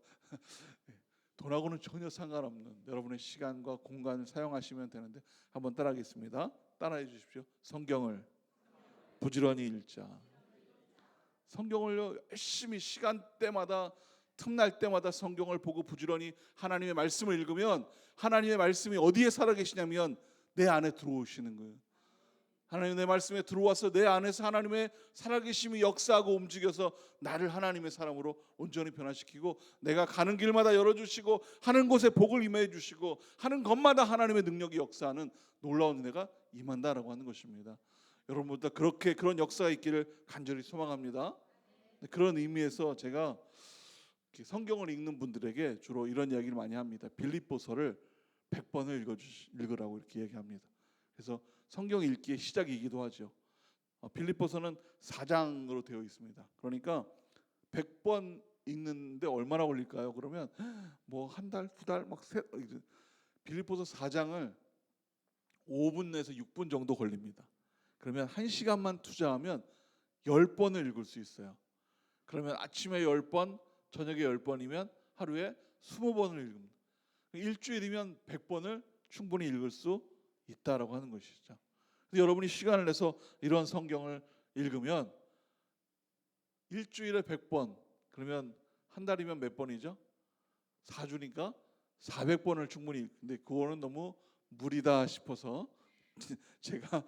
돈하고는 전혀 상관없는 여러분의 시간과 공간을 사용하시면 되는데 한번 따라하겠습니다. 따라해 주십시오. 성경을 부지런히 읽자. 성경을 열심히 시간대마다 틈날 때마다 성경을 보고 부지런히 하나님의 말씀을 읽으면 하나님의 말씀이 어디에 살아계시냐면 내 안에 들어오시는 거예요. 하나님 내 말씀에 들어와서 내 안에서 하나님의 살아계심이 역사하고 움직여서 나를 하나님의 사람으로 온전히 변화시키고 내가 가는 길마다 열어주시고 하는 곳에 복을 임해 주시고 하는 것마다 하나님의 능력이 역사하는 놀라운 은혜가 임한다라고 하는 것입니다. 여러분보다 그런 역사가 있기를 간절히 소망합니다. 그런 의미에서 제가 성경을 읽는 분들에게 주로 이런 이야기를 많이 합니다. 빌립보서를 100번을 읽으라고 이렇게 얘기합니다. 그래서 성경 읽기의 시작이기도 하죠. 빌립보서는 4장으로 되어 있습니다. 그러니까 100번 읽는데 얼마나 걸릴까요? 그러면 뭐 한 달, 두 달, 빌립보서 4장을 5분 내에서 6분 정도 걸립니다. 그러면 1시간만 투자하면 10번을 읽을 수 있어요. 그러면 아침에 10번, 저녁에 10번이면 하루에 20번을 읽습니다. 일주일이면 100번을 충분히 읽을 수 있다라고 하는 것이죠. 여러분이 시간을 내서 이런 성경을 읽으면 일주일에 100번, 그러면 한 달이면 몇 번이죠? 4주니까 400번을 충분히 읽는데 그거는 너무 무리다 싶어서 제가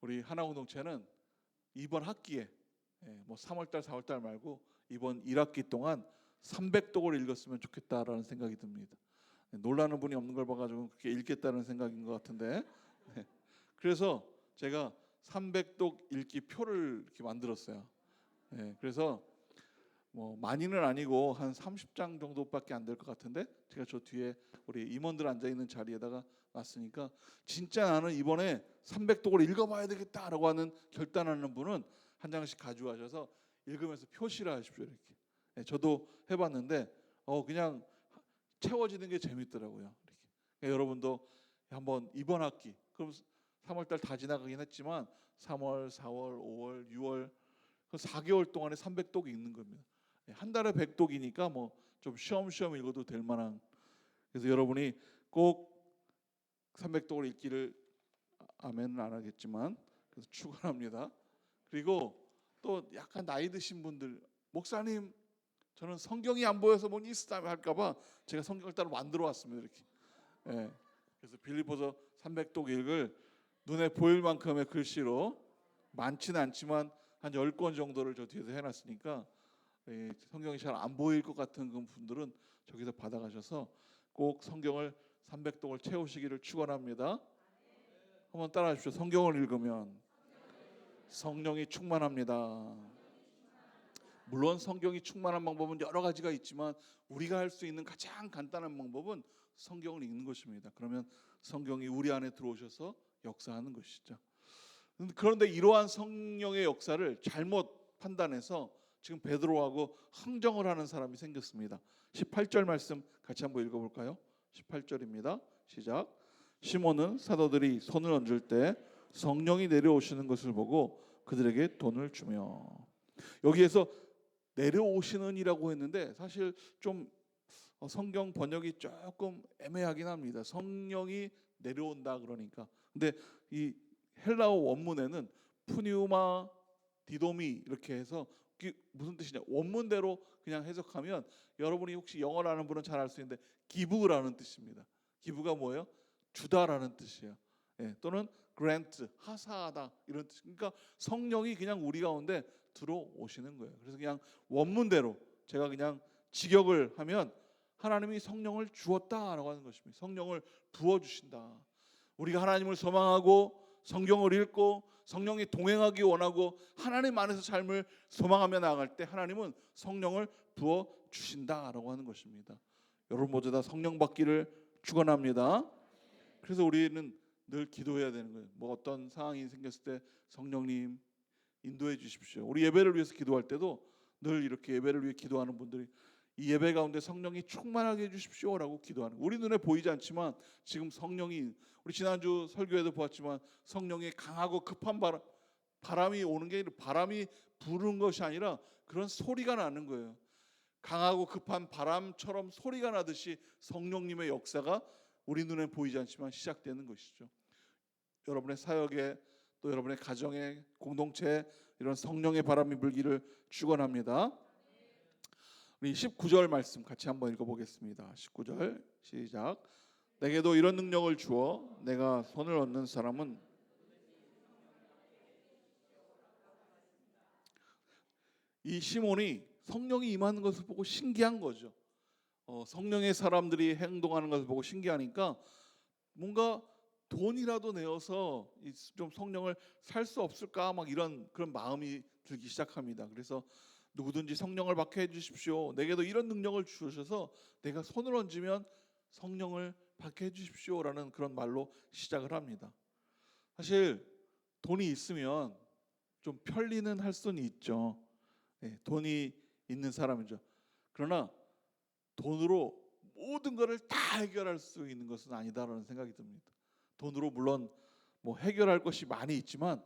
우리 하나공동체는 이번 학기에 뭐 3월달, 4월달 말고 이번 1학기 동안 300독을 읽었으면 좋겠다라는 생각이 듭니다. 놀라는 분이 없는 걸 봐가지고 그렇게 읽겠다는 생각인 것 같은데, 그래서 제가 300독 읽기 표를 이렇게 만들었어요. 그래서 뭐 많이는 아니고 한 30장 정도밖에 안 될 것 같은데 제가 저 뒤에 우리 임원들 앉아 있는 자리에다가 놨으니까 진짜 나는 이번에 300독을 읽어봐야 되겠다라고 하는 결단하는 분은 한 장씩 가져가셔서 읽으면서 표시를 하십시오. 이렇게. 저도 해봤는데 그냥 채워지는 게 재밌더라고요. 이렇게. 그러니까 여러분도 한번 이번 학기, 그럼 3월달 다 지나가긴 했지만 3월, 4월, 5월, 6월 4개월 동안에 300독 읽는 겁니다. 한 달에 100독이니까 뭐 좀 쉬엄쉬엄 읽어도 될 만한. 그래서 여러분이 꼭 300독을 읽기를 아멘은 안 하겠지만 그래서 축원합니다. 그리고 또 약간 나이 드신 분들, 목사님 저는 성경이 안 보여서 뭐 있으면 할까봐 제가 성경을 따로 만들어 왔습니다. 이렇게. 그래서 빌립보서 300독 읽을 눈에 보일 만큼의 글씨로 많지는 않지만 한 10권 정도를 저 뒤에서 해놨으니까 성경이 잘 안 보일 것 같은 그 분들은 저기서 받아가셔서 꼭 성경을 300독을 채우시기를 축원합니다. 한번 따라해 주십시오. 성경을 읽으면 성령이 충만합니다. 물론 성경이 충만한 방법은 여러 가지가 있지만 우리가 할 수 있는 가장 간단한 방법은 성경을 읽는 것입니다. 그러면 성경이 우리 안에 들어오셔서 역사하는 것이죠. 그런데 이러한 성령의 역사를 잘못 판단해서 지금 베드로하고 흥정을 하는 사람이 생겼습니다. 18절 말씀 같이 한번 읽어볼까요? 18절입니다. 시작. 시몬은 사도들이 손을 얹을 때 성령이 내려오시는 것을 보고 그들에게 돈을 주며, 여기에서 내려오시는이라고 했는데 사실 좀 성경 번역이 조금 애매하긴 합니다. 성령이 내려온다 그러니까. 근데 이 헬라어 원문에는 푸니우마 디도미 이렇게 해서 그게 무슨 뜻이냐, 원문대로 그냥 해석하면 여러분이 혹시 영어를 아는 분은 잘 알 수 있는데 기브라는 뜻입니다. 기브가 뭐예요? 주다라는 뜻이에요. 또는 grant, 하사하다 이런 뜻. 그러니까 성령이 그냥 우리 가운데 들어오시는 거예요. 그래서 그냥 원문대로 제가 그냥 직역을 하면 하나님이 성령을 주었다라고 하는 것입니다. 성령을 부어주신다. 우리가 하나님을 소망하고 성경을 읽고 성령이 동행하기 원하고 하나님 안에서 삶을 소망하며 나아갈 때 하나님은 성령을 부어주신다라고 하는 것입니다. 여러분 모두 다 성령 받기를 축원합니다. 그래서 우리는 늘 기도해야 되는 거예요. 뭐 어떤 상황이 생겼을 때 성령님 인도해 주십시오. 우리 예배를 위해서 기도할 때도 늘 이렇게 예배를 위해 기도하는 분들이 이 예배 가운데 성령이 충만하게 해주십시오라고 기도하는 거예요. 우리 눈에 보이지 않지만 지금 성령이, 우리 지난주 설교에도 보았지만 성령의 강하고 급한 바람이 오는 게 아니라 바람이 부는 것이 아니라 그런 소리가 나는 거예요. 강하고 급한 바람처럼 소리가 나듯이 성령님의 역사가 우리 눈에 보이지 않지만 시작되는 것이죠. 여러분의 사역에 또 여러분의 가정에 공동체에 이런 성령의 바람이 불기를 축원합니다. 우리 19절 말씀 같이 한번 읽어보겠습니다. 19절 시작. 내게도 이런 능력을 주어 내가 손을 얻는 사람은, 이 시몬이 성령이 임하는 것을 보고 신기한 거죠. 성령의 사람들이 행동하는 것을 보고 신기하니까 뭔가 돈이라도 내어서 좀 성령을 살 수 없을까 막 이런 그런 마음이 들기 시작합니다. 그래서 누구든지 성령을 받게 해주십시오. 내게도 이런 능력을 주셔서 내가 손을 얹으면 성령을 받게 해주십시오라는 그런 말로 시작을 합니다. 사실 돈이 있으면 좀 편리는 할 수는 있죠. 돈이 있는 사람이죠. 그러나 돈으로 모든 것을 다 해결할 수 있는 것은 아니다라는 생각이 듭니다. 돈으로 물론 뭐 해결할 것이 많이 있지만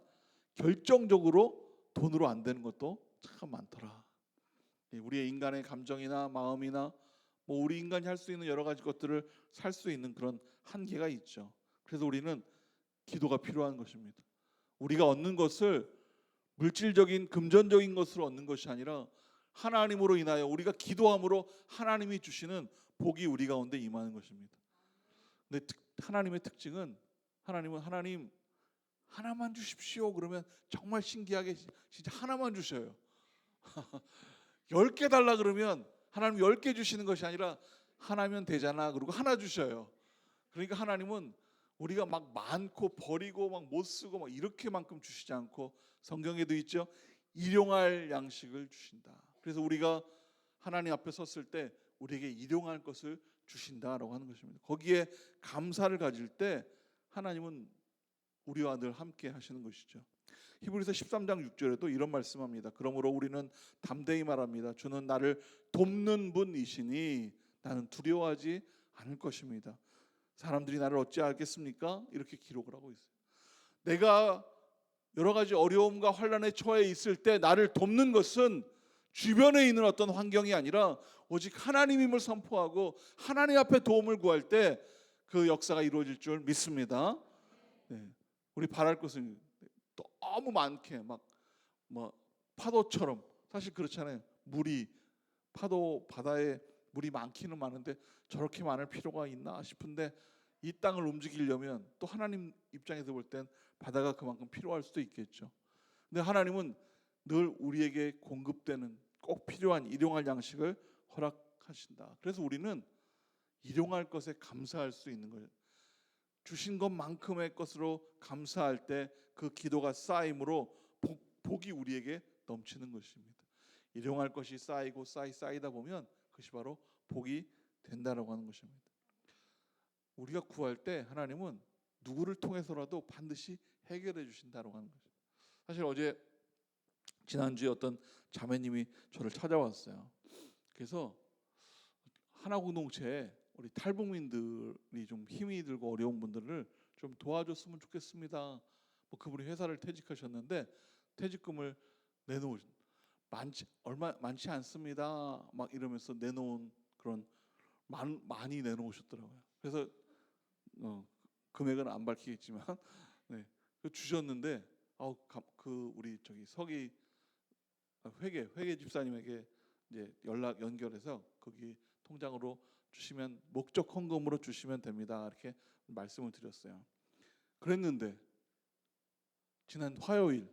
결정적으로 돈으로 안 되는 것도 참 많더라. 우리의 인간의 감정이나 마음이나 뭐 우리 인간이 할 수 있는 여러 가지 것들을 살 수 있는 그런 한계가 있죠. 그래서 우리는 기도가 필요한 것입니다. 우리가 얻는 것을 물질적인 금전적인 것으로 얻는 것이 아니라 하나님으로 인하여 우리가 기도함으로 하나님이 주시는 복이 우리 가운데 임하는 것입니다. 근데 하나님의 특징은 하나님 하나만 주십시오 그러면 정말 신기하게 진짜 하나만 주셔요. 10개 달라 그러면 하나님 10개 주시는 것이 아니라 하나면 되잖아 그러고 하나 주셔요. 그러니까 하나님은 우리가 막 많고 버리고 막 못 쓰고 막 이렇게만큼 주시지 않고 성경에도 있죠. 일용할 양식을 주신다. 그래서 우리가 하나님 앞에 섰을 때 우리에게 일용할 것을 주신다라고 하는 것입니다. 거기에 감사를 가질 때 하나님은 우리와 늘 함께 하시는 것이죠. 히브리서 13장 6절에도 이런 말씀합니다. 그러므로 우리는 담대히 말합니다. 주는 나를 돕는 분이시니 나는 두려워하지 않을 것입니다. 사람들이 나를 어찌 알겠습니까? 이렇게 기록을 하고 있어요. 내가 여러 가지 어려움과 환난에 처해 있을 때 나를 돕는 것은 주변에 있는 어떤 환경이 아니라 오직 하나님임을 선포하고 하나님 앞에 도움을 구할 때 그 역사가 이루어질 줄 믿습니다. 우리 바랄 것은 너무 많게 막 뭐 파도처럼, 사실 그렇잖아요. 파도 바다에 물이 많기는 많은데 저렇게 많을 필요가 있나 싶은데 이 땅을 움직이려면 또 하나님 입장에서 볼 땐 바다가 그만큼 필요할 수도 있겠죠. 근데 하나님은 늘 우리에게 공급되는 꼭 필요한 일용할 양식을 허락하신다. 그래서 우리는 일용할 것에 감사할 수 있는 거예요. 주신 것만큼의 것으로 감사할 때 그 기도가 쌓임으로 복이 우리에게 넘치는 것입니다. 일용할 것이 쌓이고 쌓이다 보면 그것이 바로 복이 된다라고 하는 것입니다. 우리가 구할 때 하나님은 누구를 통해서라도 반드시 해결해 주신다라고 하는 거죠. 사실 어제 지난주에 어떤 자매님이 저를 찾아왔어요. 그래서 하나 공동체에 우리 탈북민들이 좀 힘이 들고 어려운 분들을 좀 도와줬으면 좋겠습니다. 뭐 그분이 회사를 퇴직하셨는데 퇴직금을 내놓으신 많지 않습니다. 막 이러면서 내놓은 그런 많이 내놓으셨더라고요. 그래서 금액은 안 밝히겠지만 주셨는데 그 우리 저기 서기 회계 집사님에게 이제 연결해서 거기 통장으로 주시면 목적 헌금으로 주시면 됩니다. 이렇게 말씀을 드렸어요. 그랬는데 지난 화요일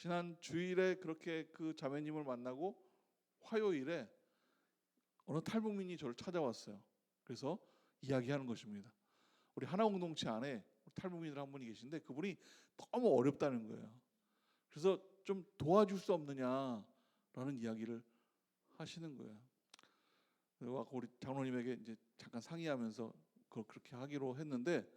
지난 주일에 그렇게 그 자매님을 만나고 화요일에 어느 탈북민이 저를 찾아왔어요. 그래서 이야기하는 것입니다. 우리 하나 공동체 안에 탈북민들 한 분이 계신데 그분이 너무 어렵다는 거예요. 그래서 좀 도와줄 수 없느냐라는 이야기를 하시는 거예요. 그리고 아까 우리 장로님에게 이제 잠깐 상의하면서 그렇게 하기로 했는데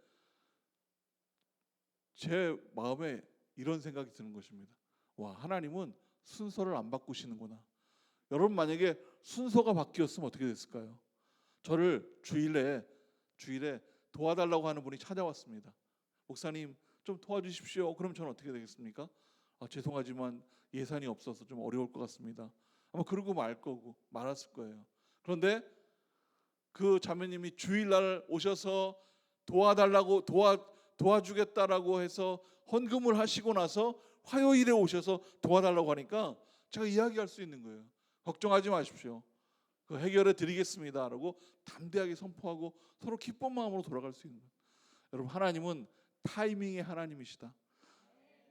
제 마음에 이런 생각이 드는 것입니다. 와, 하나님은 순서를 안 바꾸시는구나. 여러분 만약에 순서가 바뀌었으면 어떻게 됐을까요? 저를 주일에 도와달라고 하는 분이 찾아왔습니다. 목사님 좀 도와주십시오. 그럼 저는 어떻게 되겠습니까? 죄송하지만 예산이 없어서 좀 어려울 것 같습니다. 아마 그러고 말았을 거예요. 그런데 그 자매님이 주일날 오셔서 도와주겠다라고 해서 헌금을 하시고 나서 화요일에 오셔서 도와달라고 하니까 제가 이야기할 수 있는 거예요. 걱정하지 마십시오. 그 해결해 드리겠습니다라고 담대하게 선포하고 서로 기쁜 마음으로 돌아갈 수 있는 거예요. 여러분, 하나님은 타이밍의 하나님이시다.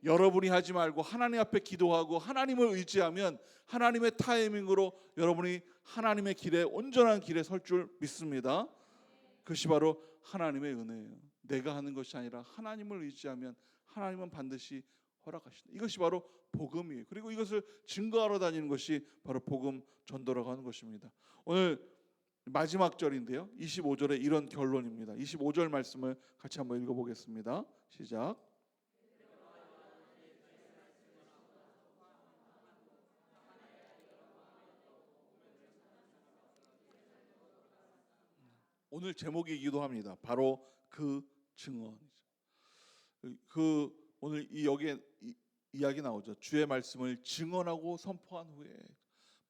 여러분이 하지 말고 하나님 앞에 기도하고 하나님을 의지하면 하나님의 타이밍으로 여러분이 하나님의 길에, 온전한 길에 설 줄 믿습니다. 그것이 바로 하나님의 은혜예요. 내가 하는 것이 아니라 하나님을 의지하면 하나님은 반드시 허락하신다. 이것이 바로 복음이에요. 그리고 이것을 증거하러 다니는 것이 바로 복음 전도라고 하는 것입니다. 오늘 마지막 절인데요, 25절에 이런 결론입니다. 25절 말씀을 같이 한번 읽어보겠습니다. 시작. 오늘 제목이기도 합니다. 바로 그 증언이죠. 오늘 여기에 이야기 나오죠. 주의 말씀을 증언하고 선포한 후에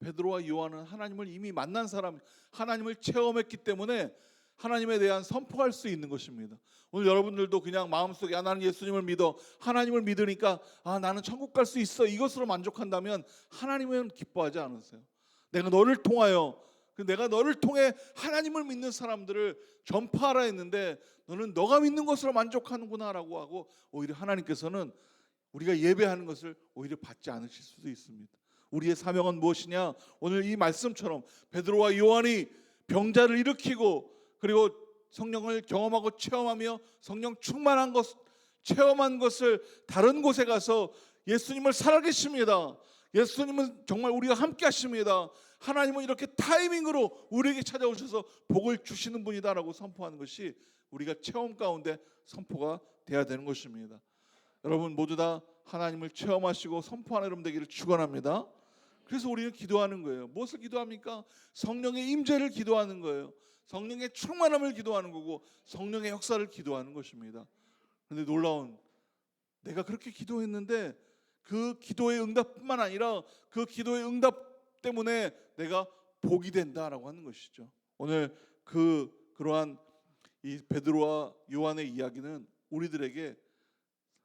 베드로와 요한은 하나님을 이미 만난 사람, 하나님을 체험했기 때문에 하나님에 대한 선포할 수 있는 것입니다. 오늘 여러분들도 그냥 마음속에 나는 예수님을 믿어, 하나님을 믿으니까 나는 천국 갈 수 있어, 이것으로 만족한다면 하나님은 기뻐하지 않으세요. 내가 너를 통해 하나님을 믿는 사람들을 전파하라 했는데 너는 너가 믿는 것으로 만족하는구나라고 하고 오히려 하나님께서는 우리가 예배하는 것을 오히려 받지 않으실 수도 있습니다. 우리의 사명은 무엇이냐? 오늘 이 말씀처럼 베드로와 요한이 병자를 일으키고 그리고 성령을 경험하고 체험하며 성령 충만한 체험한 것을 다른 곳에 가서 예수님을 살아계십니다. 예수님은 정말 우리와 함께 하십니다. 하나님은 이렇게 타이밍으로 우리에게 찾아오셔서 복을 주시는 분이다라고 선포하는 것이 우리가 체험 가운데 선포가 돼야 되는 것입니다. 여러분 모두 다 하나님을 체험하시고 선포하는 여러분 되기를 축원합니다. 그래서 우리는 기도하는 거예요. 무엇을 기도합니까? 성령의 임재를 기도하는 거예요. 성령의 충만함을 기도하는 거고 성령의 역사를 기도하는 것입니다. 그런데 놀라운, 내가 그렇게 기도했는데 그 기도의 응답뿐만 아니라 그 기도의 응답 때문에 내가 복이 된다라고 하는 것이죠. 오늘 그러한 이 베드로와 요한의 이야기는 우리들에게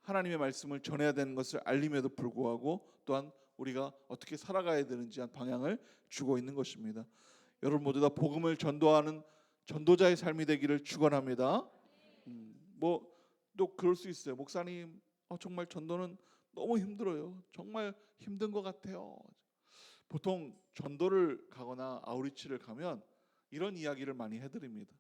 하나님의 말씀을 전해야 되는 것을 알림에도 불구하고 또한 우리가 어떻게 살아가야 되는지 한 방향을 주고 있는 것입니다. 여러분 모두 다 복음을 전도하는 전도자의 삶이 되기를 축원합니다. 또 그럴 수 있어요. 목사님, 정말 전도는 너무 힘들어요. 정말 힘든 것 같아요. 보통 전도를 가거나 아우리치를 가면 이런 이야기를 많이 해드립니다.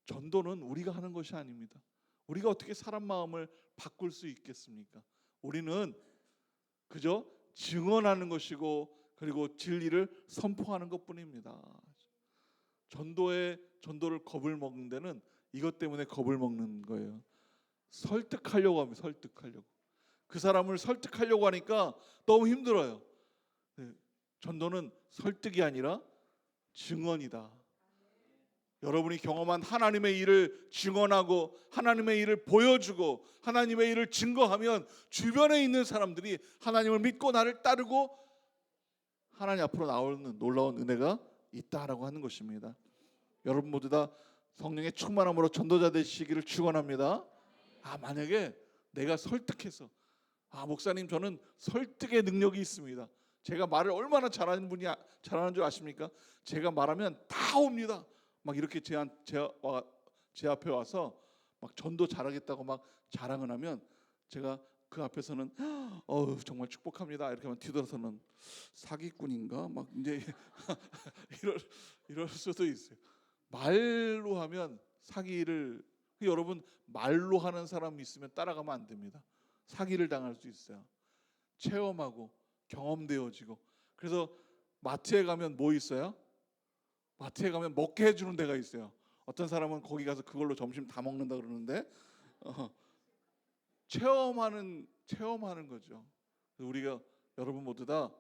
전도는 우리가 하는 것이 아닙니다. 우리가 어떻게 사람 마음을 바꿀 수 있겠습니까? 우리는 그저 증언하는 것이고 그리고 진리를 선포하는 것뿐입니다. 전도를 겁을 먹는 데는 이것 때문에 겁을 먹는 거예요. 설득하려고 합니다. 설득하려고. 그 사람을 설득하려고 하니까 너무 힘들어요. 전도는 설득이 아니라 증언이다. 여러분이 경험한 하나님의 일을 증언하고 하나님의 일을 보여주고 하나님의 일을 증거하면 주변에 있는 사람들이 하나님을 믿고 나를 따르고 하나님 앞으로 나오는 놀라운 은혜가 있다라고 하는 것입니다. 여러분 모두 다 성령의 충만함으로 전도자 되시기를 축원합니다. 만약에 내가 설득해서 목사님 저는 설득의 능력이 있습니다. 제가 말을 얼마나 잘하는 줄 아십니까? 제가 말하면 다 옵니다. 막 이렇게 제 앞에 와서 막 전도 잘하겠다고 막 자랑을 하면 제가 그 앞에서는 정말 축복합니다 이렇게 하면 뒤돌아서는 사기꾼인가 막 이제 이럴 수도 있어요. 말로 하면 사기를, 여러분 말로 하는 사람이 있으면 따라가면 안 됩니다. 사기를 당할 수 있어요. 체험하고 경험되어지고. 그래서 마트에 가면 뭐 있어요? 마트에 가면 먹게 해주는 데가 있어요. 어떤 사람은 거기 가서 그걸로 점심 다 먹는다 그러는데 체험하는 거죠. 우리가 여러분 모두 다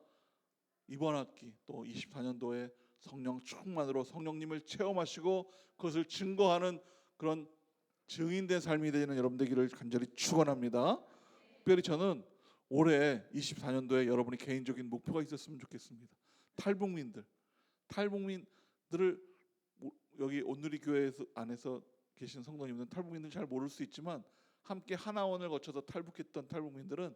이번 학기 또 24년도에 성령 충만으로 성령님을 체험하시고 그것을 증거하는 그런 증인된 삶이 되는 여러분 되기를 간절히 축원합니다. 특별히 저는 올해 24년도에 여러분이 개인적인 목표가 있었으면 좋겠습니다. 탈북민들을 여기 온누리 교회 안에서 계신 성도님들은 탈북민들 잘 모를 수 있지만 함께 하나원을 거쳐서 탈북했던 탈북민들은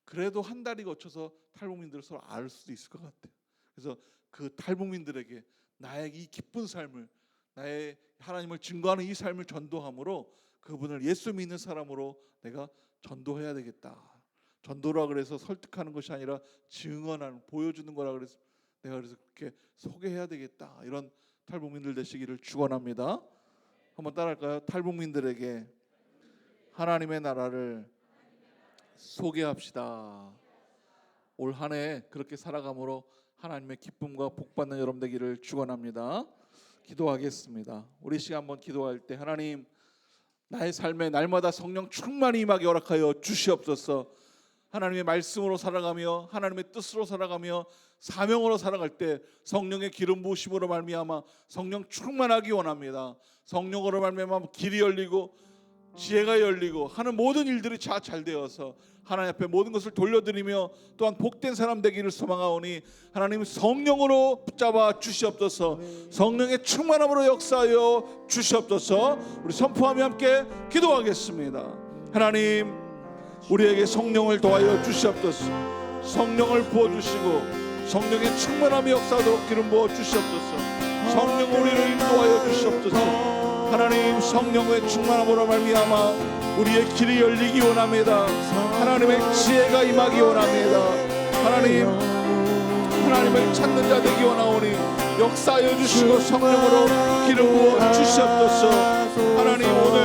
그래도 한 달이 거쳐서 탈북민들을 서로 알 수도 있을 것 같아요. 그래서 그 탈북민들에게 나의 이 기쁜 삶을, 나의 하나님을 증거하는 이 삶을 전도함으로 그분을 예수 믿는 사람으로 내가 전도해야 되겠다. 전도라 그래서 설득하는 것이 아니라 증언하는, 보여주는 거라 그래서 내가 그래서 그렇게 소개해야 되겠다. 이런 탈북민들 되시기를 축원합니다. 한번 따라할까요? 탈북민들에게 하나님의 나라를 소개합시다. 올 한 해 그렇게 살아감으로 하나님의 기쁨과 복 받는 여러분 되기를 축원합니다. 기도하겠습니다. 우리 시간 한번 기도할 때 하나님, 나의 삶에 날마다 성령 충만히 임하게 허락하여 주시옵소서. 하나님의 말씀으로 살아가며 하나님의 뜻으로 살아가며 사명으로 살아갈 때 성령의 기름 부으심으로 말미암아 성령 충만하기 원합니다. 성령으로 말미암아 길이 열리고 지혜가 열리고 하는 모든 일들이 잘 되어서 하나님 앞에 모든 것을 돌려드리며 또한 복된 사람 되기를 소망하오니 하나님 성령으로 붙잡아 주시옵소서. 성령의 충만함으로 역사하여 주시옵소서. 우리 선포하며 함께 기도하겠습니다. 하나님, 우리에게 성령을 도하여 주시옵소서. 성령을 부어주시고 성령의 충만함이 역사하도록 기름 부어 주시옵소서. 성령 우리를 인도하여 주시옵소서. 하나님, 성령의 충만함으로 말미암아 우리의 길이 열리기 원합니다. 하나님의 지혜가 임하기 원합니다. 하나님을 찾는 자 되기 원하오니 역사하여 주시고 성령으로 기름 부어 주시옵소서. 하나님, 오늘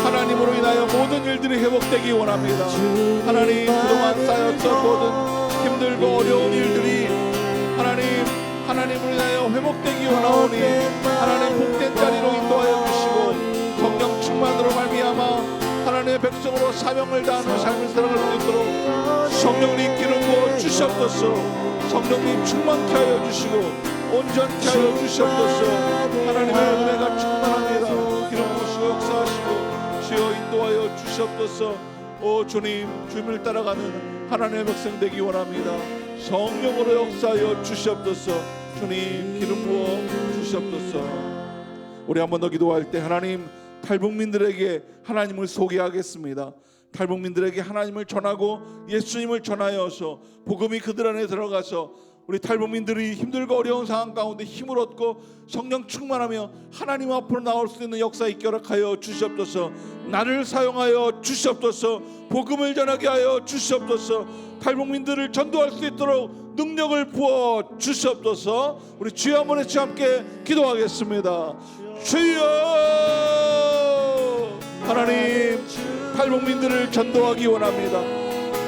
하나님으로 인하여 모든 일들이 회복되기 원합니다. 하나님, 그동안 쌓였던 모든 힘들고 어려운 일들이 하나님으로 인하여 회복되기 원하오니 하나님 복된 자리로 인도하여 주시고 성령 충만으로 말미암아 하나님의 백성으로 사명을 다하는 삶을 살아갈 수 있도록 성령님 기름 부어 주시옵소서. 성령님 충만케 하여 주시고 온전케 하여 주시옵소서. 하나님의 은혜가 충만합니다. 기름 부으시고 역사하시고 주여 인도하여 주시옵소서. 오 주님, 주님을 따라가는 하나님의 백성 되기 원합니다. 성령으로 역사하여 주시옵소서. 주님 기름 부어 주시옵소서. 우리 한 번 더 기도할 때 하나님, 탈북민들에게 하나님을 소개하겠습니다. 탈북민들에게 하나님을 전하고 예수님을 전하여서 복음이 그들 안에 들어가서 우리 탈북민들이 힘들고 어려운 상황 가운데 힘을 얻고 성령 충만하며 하나님 앞으로 나올 수 있는 역사 있게 허락하여 주시옵소서. 나를 사용하여 주시옵소서. 복음을 전하게 하여 주시옵소서. 탈북민들을 전도할 수 있도록 능력을 부어 주시옵소서. 우리 주여 한번 같이 함께 기도하겠습니다. 주여, 하나님, 탈북민들을 전도하기 원합니다.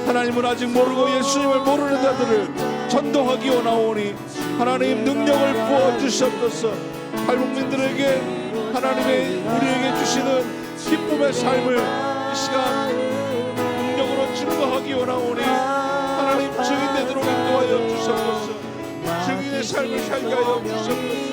하나님은 아직 모르고 예수님을 모르는 자들을 전도하기 원하오니 하나님 능력을 부어 주시옵소서. 탈북민들에게 하나님의 우리에게 주시는 기쁨의 삶을 이 시간 능력으로 증거하기 원하오니 하나님 증인되도록 인도하여 주시옵소서. 증인의 삶을 살게 하여 주시옵소서.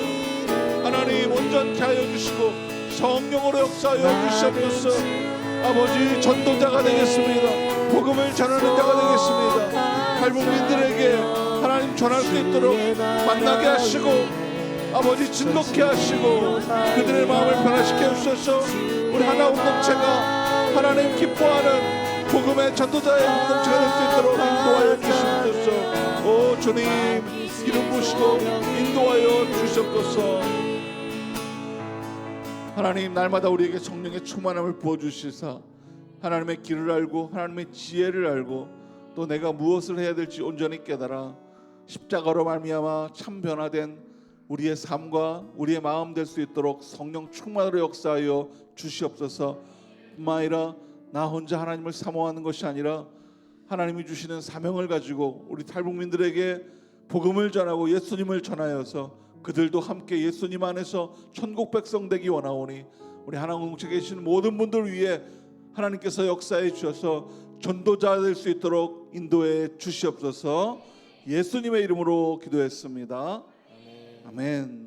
하나님 온전케 하여 주시고 성령으로 역사하여 주시옵소서. 아버지, 전도자가 되겠습니다. 복음을 전하는 자가 되겠습니다. 탈북민들에게 하나님 전할 수 있도록 만나게 하시고 아버지 증거케 하시고 그들의 마음을 변화시켜 주셔서 우리 하나 공동체가 하나님 기뻐하는 복음의 전도자의 공동체가 될 수 있도록 인도하여 주시옵소서. 오 주님, 기름 부으시고 인도하여 주시옵소서. 하나님, 날마다 우리에게 성령의 충만함을 부어주시사 하나님의 길을 알고 하나님의 지혜를 알고 또 내가 무엇을 해야 될지 온전히 깨달아 십자가로 말미암아 참 변화된 우리의 삶과 우리의 마음 될 수 있도록 성령 충만으로 역사하여 주시옵소서. 뿐만 아니라 나 혼자 하나님을 사모하는 것이 아니라 하나님이 주시는 사명을 가지고 우리 탈북민들에게 복음을 전하고 예수님을 전하여서 그들도 함께 예수님 안에서 천국 백성 되기 원하오니 우리 하나님 공동체에 계신 모든 분들 위해 하나님께서 역사해 주셔서 전도자 될 수 있도록 인도해 주시옵소서. 예수님의 이름으로 기도했습니다. 아멘.